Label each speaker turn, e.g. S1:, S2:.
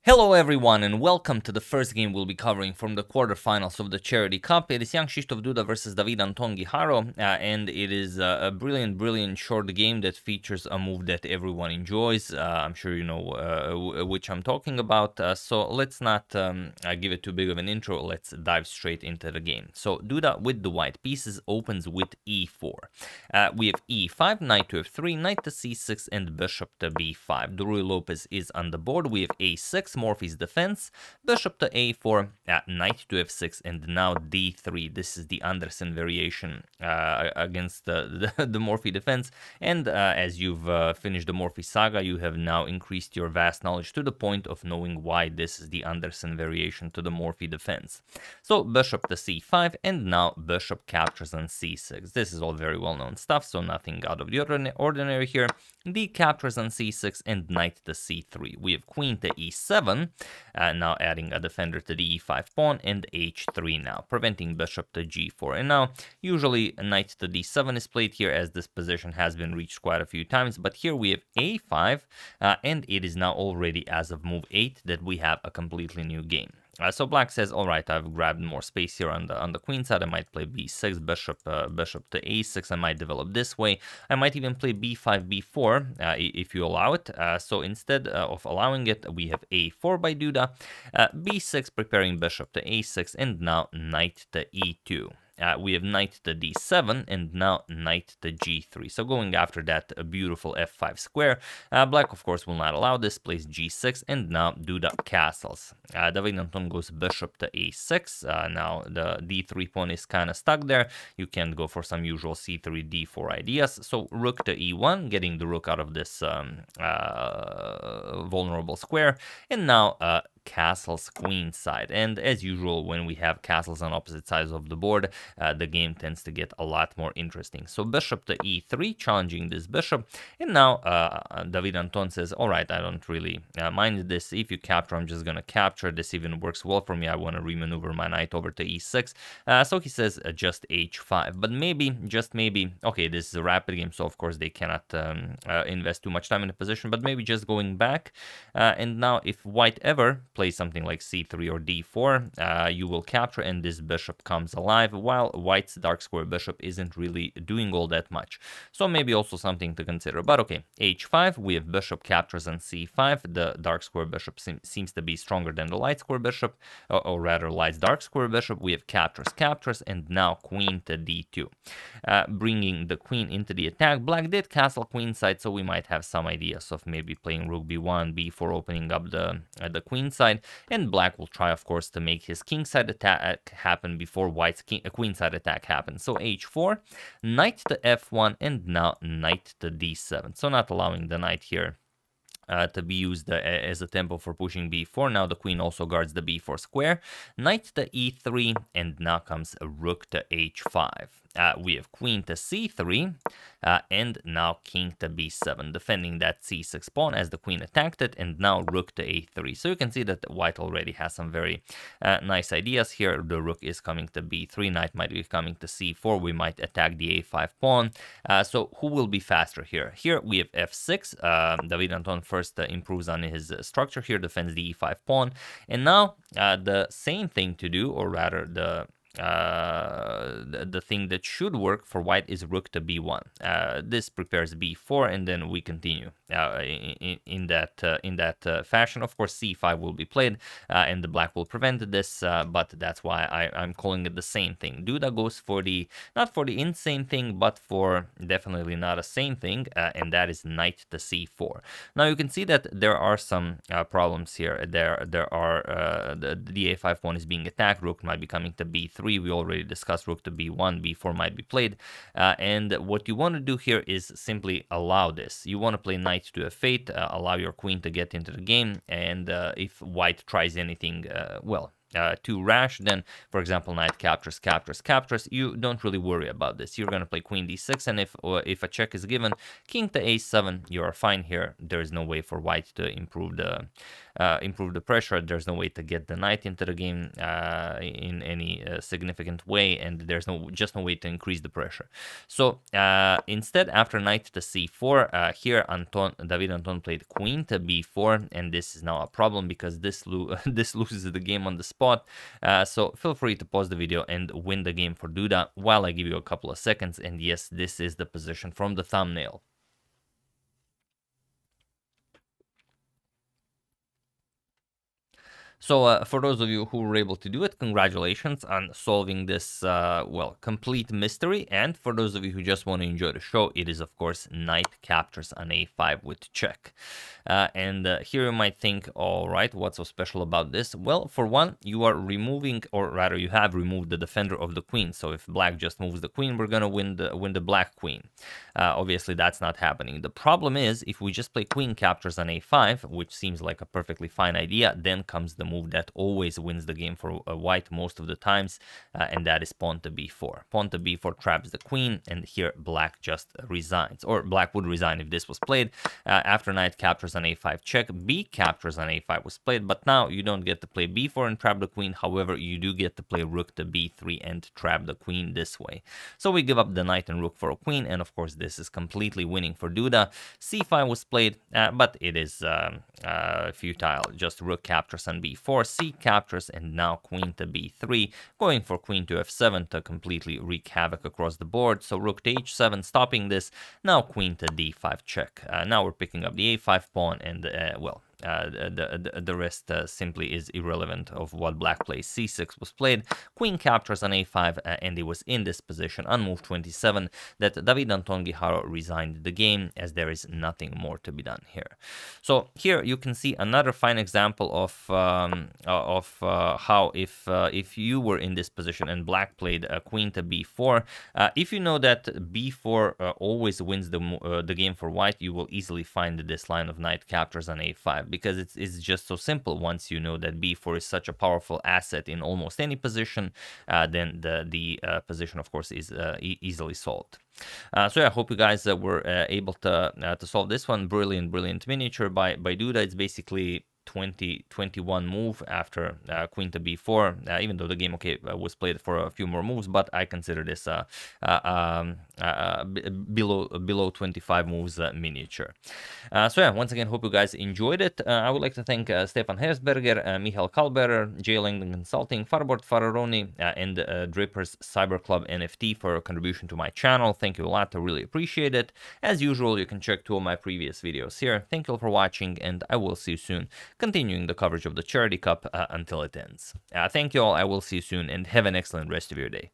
S1: Hello everyone and welcome to the first game we'll be covering from the quarterfinals of the Charity Cup. It is Jan-Krzysztof Duda versus Anton Guijarro, and it is a brilliant short game that features a move that everyone enjoys. I'm sure you know which I'm talking about, so let's not give it too big of an intro. Let's dive straight into the game. So Duda with the white pieces opens with e4. We have e5, knight to f3, knight to c6, and bishop to b5. Ruy Lopez is on the board. We have a6, Morphy's defense, bishop to a4, knight to f6, and now d3. This is the Anderson variation against the Morphy defense. And as you've finished the Morphy saga, you have now increased your vast knowledge to the point of knowing why this is the Anderson variation to the Morphy defense. So bishop to c5, and now bishop captures on c6. This is all very well-known stuff, so nothing out of the ordinary here. D captures on c6 and knight to c3. We have queen to e7, now adding a defender to the e5 pawn, and h3 now, preventing bishop to g4. And now, usually knight to d7 is played here, as this position has been reached quite a few times, but here we have a5, and it is now already as of move 8 that we have a completely new game. So black says, all right, I've grabbed more space here on the queen side. I might play b6, bishop to a6. I might develop this way. I might even play b5, b4 if you allow it. So instead of allowing it, we have a4 by Duda, b6 preparing bishop to a6, and now knight to e2. We have knight to d7 and now knight to g3. So going after that beautiful f5 square. Black, of course, will not allow this, plays g6, and now Duda castles. Anton goes bishop to a6. Now the d3 pawn is kind of stuck there. You can't go for some usual c3, d4 ideas. So rook to e1, getting the rook out of this vulnerable square. And now castles queen side, and as usual when we have castles on opposite sides of the board, the game tends to get a lot more interesting. So bishop to e3, challenging this bishop, and now Anton says, all right, I don't really mind this. If you capture, I'm just gonna capture. This even works well for me. I want to remaneuver my knight over to e6, so he says just h5, but maybe, just maybe, okay, this is a rapid game, so of course they cannot invest too much time in the position, but maybe just going back, and now if white ever play something like c3 or d4, you will capture, and this bishop comes alive, while white's dark square bishop isn't really doing all that much. So maybe also something to consider. But okay, h5, we have bishop captures on c5. The dark square bishop seems to be stronger than the light square bishop, or rather light's dark square bishop. We have captures, and now queen to d2. Bringing the queen into the attack. Black did castle queen side, so we might have some ideas of maybe playing rook b1, b4, opening up the queen side. And black will try, of course, to make his kingside attack happen before white's queenside attack happens. So h4, knight to f1, and now knight to d7. So not allowing the knight here to be used as a tempo for pushing b4. Now the queen also guards the b4 square. Knight to e3, and now comes a rook to h5. We have queen to c3, and now king to b7, defending that c6 pawn as the queen attacked it, and now rook to a3. So you can see that white already has some very nice ideas here. The rook is coming to b3, knight might be coming to c4, we might attack the a5 pawn. So who will be faster here? Here we have f6, Anton first improves on his structure here, defends the e5 pawn, and now the same thing to do, or rather the thing that should work for white is rook to b1. This prepares b4, and then we continue in that fashion. Of course, c5 will be played, and the black will prevent this, but that's why I'm calling it the same thing. Duda goes for the, not for the insane thing, but for definitely not a same thing, and that is knight to c4. Now you can see that there are some problems here. There are the a5 pawn is being attacked, rook might be coming to b3. We already discussed rook to b1, b4 might be played, and what you want to do here is simply allow this. You want to play knight to f8, allow your queen to get into the game, and if white tries anything, well, too rash, then, for example, knight captures, you don't really worry about this. You're going to play queen d6, and if a check is given, king to a7, you are fine here. There is no way for white to improve improve the pressure. There's no way to get the knight into the game in any significant way, and there's just no way to increase the pressure. So instead, after knight to c4, here David Anton played queen to b4, and this is now a problem because this loses the game on the spot. So feel free to pause the video and win the game for Duda while I give you a couple of seconds. And yes, this is the position from the thumbnail. So for those of you who were able to do it, congratulations on solving this, well, complete mystery. And for those of you who just want to enjoy the show, it is, of course, knight captures on a5 with check. And here you might think, all right, what's so special about this? Well, for one, you are removing, or rather you have removed the defender of the queen. So if black just moves the queen, we're going to win the black queen. Obviously, that's not happening. The problem is, if we just play queen captures on a5, which seems like a perfectly fine idea, then comes the move that always wins the game for white most of the times, and that is pawn to b4. Pawn to b4 traps the queen, and here black just resigns, or black would resign if this was played. After knight captures on a5 check, b captures on a5 was played, but now you don't get to play b4 and trap the queen. However, you do get to play rook to b3 and trap the queen this way. So we give up the knight and rook for a queen, and of course this is completely winning for Duda. c5 was played, but it is futile. Just rook captures on b4, c captures, and now queen to b3, going for queen to f7 to completely wreak havoc across the board. So rook to h7, stopping this. Now queen to d5 check. Now we're picking up the a5 pawn, and well, the rest simply is irrelevant of what black plays. c6 was played, queen captures on a5, and it was in this position on move 27 that David Anton Guijarro resigned the game, as there is nothing more to be done here. So here you can see another fine example of how if you were in this position and black played queen to b4, if you know that b4 always wins the game for white, you will easily find this line of knight captures on a5, because it's just so simple. Once you know that b4 is such a powerful asset in almost any position, then the position, of course, is easily solved. So yeah, I hope you guys were able to solve this one. Brilliant miniature by Duda. It's basically 21 move after queen to b4, even though the game was played for a few more moves, but I consider this below 25 moves miniature. So yeah, once again, hope you guys enjoyed it. I would like to thank Stefan Hersberger, Michael Kalberer, J. Langdon Consulting, Farbord Fararoni, and Drippers Cyber Club NFT for a contribution to my channel. Thank you a lot, I really appreciate it. As usual, you can check 2 of my previous videos here. Thank you all for watching, and I will see you soon, continuing the coverage of the Charity Cup until it ends. Thank you all, I will see you soon, and have an excellent rest of your day.